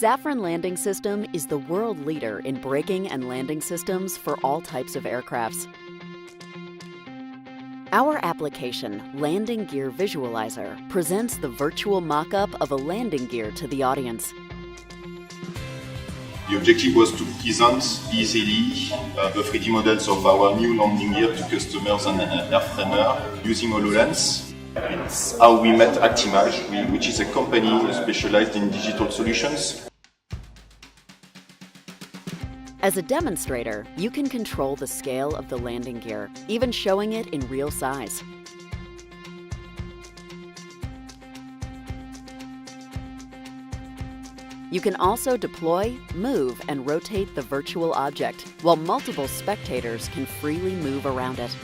Safran Landing System is the world leader in braking and landing systems for all types of aircrafts. Our application, Landing Gear Visualizer, presents the virtual mock-up of a landing gear to the audience. The objective was to present easily the 3D models of our new landing gear to customers and airframers using Hololens. It's how we met Actimage, which is a company specialized in digital solutions. As a demonstrator, you can control the scale of the landing gear, even showing it in real size. You can also deploy, move, and rotate the virtual object, while multiple spectators can freely move around it.